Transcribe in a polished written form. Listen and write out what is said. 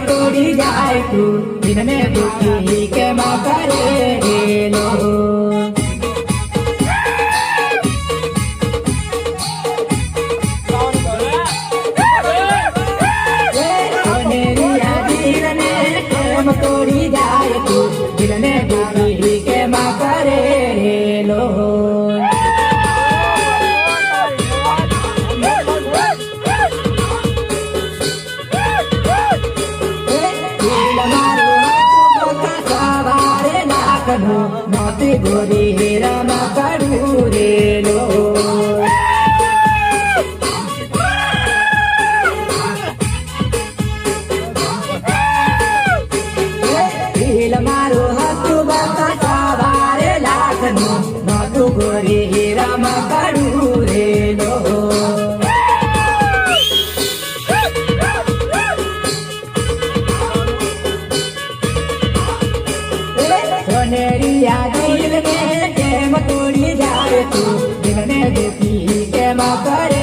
તોડી જાય તું દિલને દુખી કેમ કરેલો તોડી જાય તું દિલને દુખી કેમ કરેલો સવારે નાખનું મોતી ગોરી હેરામાં કરું રેલો મારું હતું બકા સવારે લાખનું મોતું ગોરી હીરામાં કરું રેલો સોનેરિયા દિલને કેમ તોડી જાય તું દિલને દુખી કેમ કરે